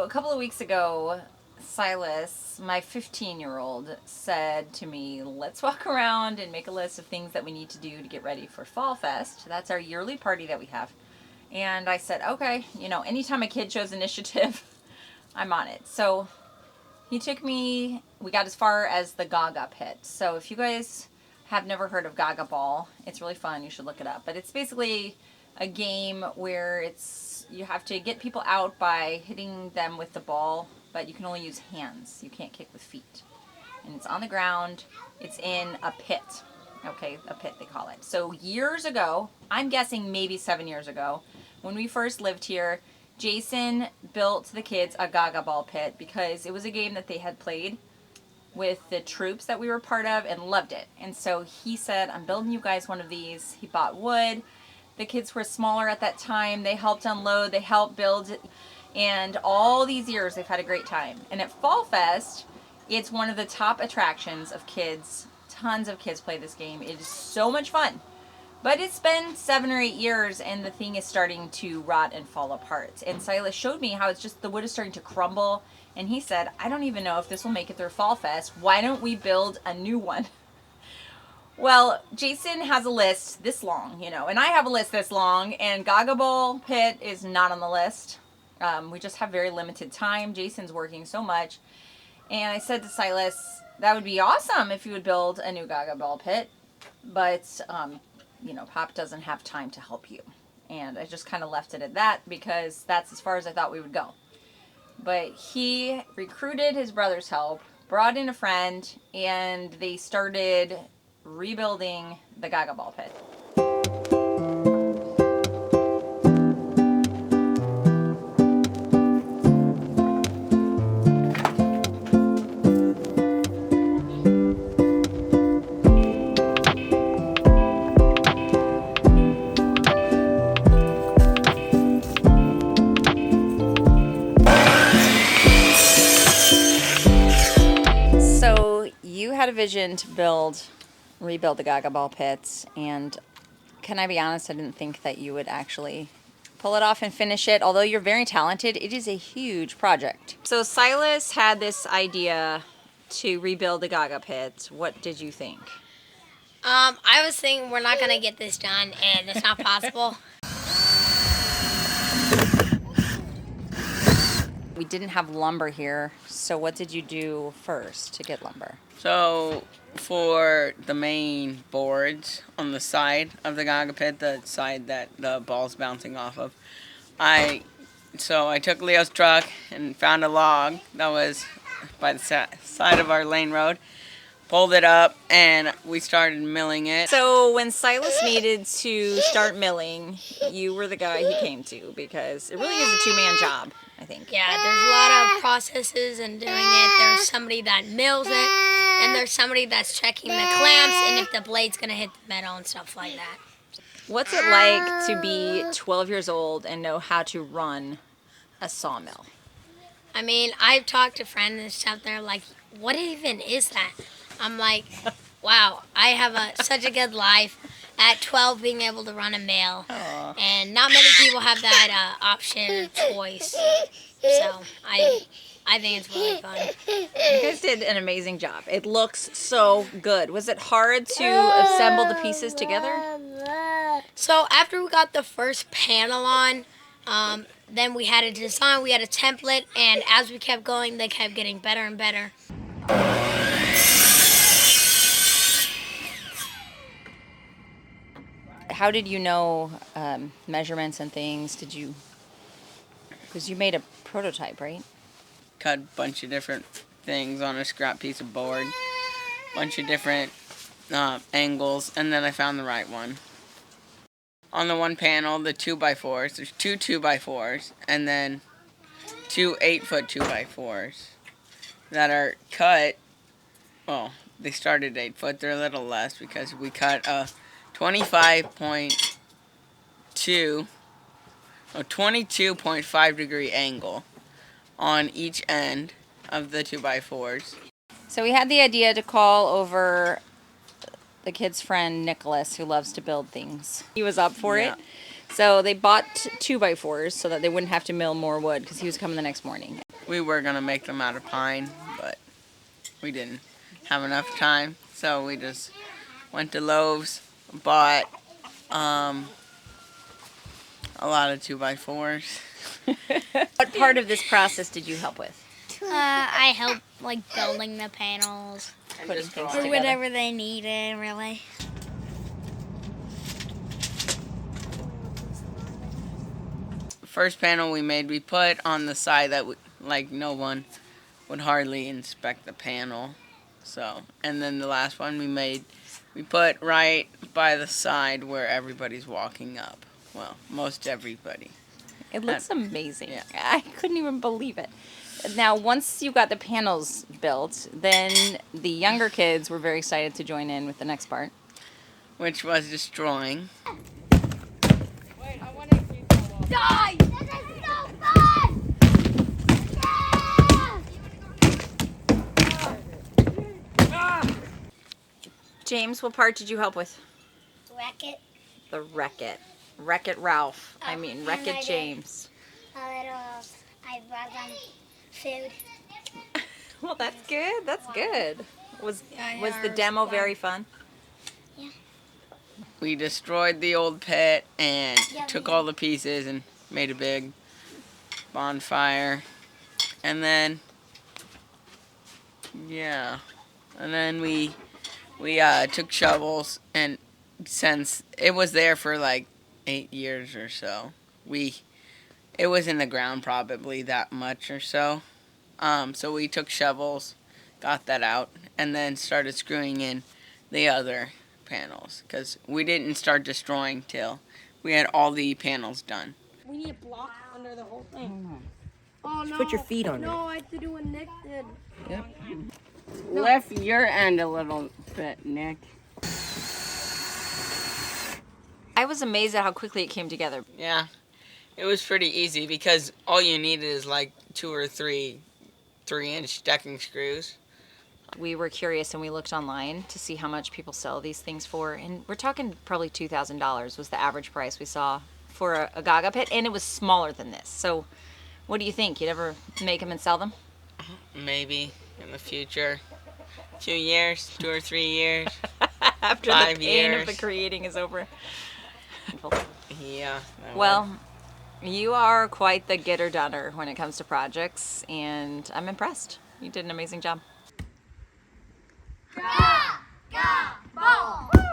a couple of weeks ago, Silas, my 15-year-old, said to me, let's walk around and make a list of things that we need to do to get ready for Fall Fest. That's our yearly party that we have. And I said, okay, you know, anytime a kid shows initiative, I'm on it. So he took me, we got as far as the Gaga pit. So if you guys have never heard of Gagaball, it's really fun. You should look it up. But it's basically a game where you have to get people out by hitting them with the ball, but you can only use hands. You can't kick with feet. And it's on the ground. It's in a pit. Okay, a pit they call it. So years ago, I'm guessing maybe 7 years ago, when we first lived here, Jason built the kids a Gagaball pit because it was a game that they had played with the troops that we were part of and loved it. And so he said, I'm building you guys one of these. He bought wood. The kids were smaller at that time. They helped unload. They helped build it. And all these years, they've had a great time. And at Fall Fest, it's one of the top attractions of kids. Tons of kids play this game. It is so much fun. But it's been 7 or 8 years, and the thing is starting to rot and fall apart. And Silas showed me how it's just the wood is starting to crumble. And he said, I don't even know if this will make it through Fall Fest. Why don't we build a new one? Well, Jason has a list this long, you know, and I have a list this long, and Gagaball Pit is not on the list. We just have very limited time. Jason's working so much. And I said to Silas, that would be awesome if you would build a new Gagaball Pit. But, you know, Pop doesn't have time to help you. And I just kind of left it at that because that's as far as I thought we would go. But he recruited his brother's help, brought in a friend, and they started rebuilding the Gagaball Pit. So you had a vision to rebuild the Gagaball pits, and can I be honest, I didn't think that you would actually pull it off and finish it. Although you're very talented, it is a huge project. So Silas had this idea to rebuild the Gaga pit. What did you think? I was thinking we're not gonna get this done, and it's not possible. We didn't have lumber here, so what did you do first to get lumber? So for the main boards on the side of the Gaga pit, the side that the ball's bouncing off of, I took Leo's truck and found a log that was by the side of our lane road, pulled it up, and we started milling it. So when Silas needed to start milling, you were the guy he came to because it really is a two-man job, I think. Yeah, there's a lot of processes in doing it. There's somebody that mills it, and there's somebody that's checking the clamps and if the blade's gonna hit the metal and stuff like that. What's it like to be 12 years old and know how to run a sawmill? I mean, I've talked to friends and stuff. They're like, "What even is that?" I'm like, "Wow, I have such a good life at 12, being able to run a mill, and not many people have that option or choice." So I think it's really fun. You guys did an amazing job. It looks so good. Was it hard to assemble the pieces together? So after we got the first panel on, then we had a design, we had a template, and as we kept going, they kept getting better and better. How did you know measurements and things? Because you made a prototype, right? Cut a bunch of different things on a scrap piece of board, bunch of different angles, and then I found the right one. On the one panel, the 2x4s, there's two 2x4s, and then two 8-foot 2x4s that are cut. Well, they started 8 foot, they're a little less because we cut a 22.5 degree angle on each end of the 2x4s. So we had the idea to call over the kid's friend Nicholas, who loves to build things. He was up for it. So they bought 2x4s so that they wouldn't have to mill more wood because he was coming the next morning. We were going to make them out of pine, but we didn't have enough time. So we just went to Lowe's, bought a lot of 2x4s. What part of this process did you help with? I help like building the panels Putting things or together. whatever they needed, really. First panel we made, we put on the side that like no one would hardly inspect the panel. So, and then the last one we made, we put right by the side where everybody's walking up. Well, most everybody. It looks amazing. Yeah. I couldn't even believe it. Now, once you got the panels built, then the younger kids were very excited to join in with the next part. Which was destroying. Die! This is so fun! James, what part did you help with? Wreck it. The Wreck-It. Wreck-It Ralph. Oh, Wreck-It and I did. James. I brought them food. Well, that's good. That's good. Was Yeah, was the ours demo was- very fun? We destroyed the old pit and Yeah, took we all the pieces and made a big bonfire. And then, yeah. And then we took shovels, and since it was there for like 8 years or so, it was in the ground probably that much or so. So we took shovels, got that out, and then started screwing in the other panels because we didn't start destroying till we had all the panels done. We need a block under the whole thing. Oh no. Put your feet on No, I have to do what Nick did. Lift your end a little bit, Nick. I was amazed at how quickly it came together. Yeah, it was pretty easy because all you needed is like 2 or 3 3-inch decking screws. We were curious and we looked online to see how much people sell these things for, and we're talking probably $2,000 was the average price we saw for a Gaga pit, and it was smaller than this. So what do you think? You'd ever make them and sell them? Maybe in the future, a few years, 2 or 3 years. After 5 the pain of years. the creating is over. Yeah. Well, you are quite the getter-doner when it comes to projects, and I'm impressed. You did an amazing job. Gagaball!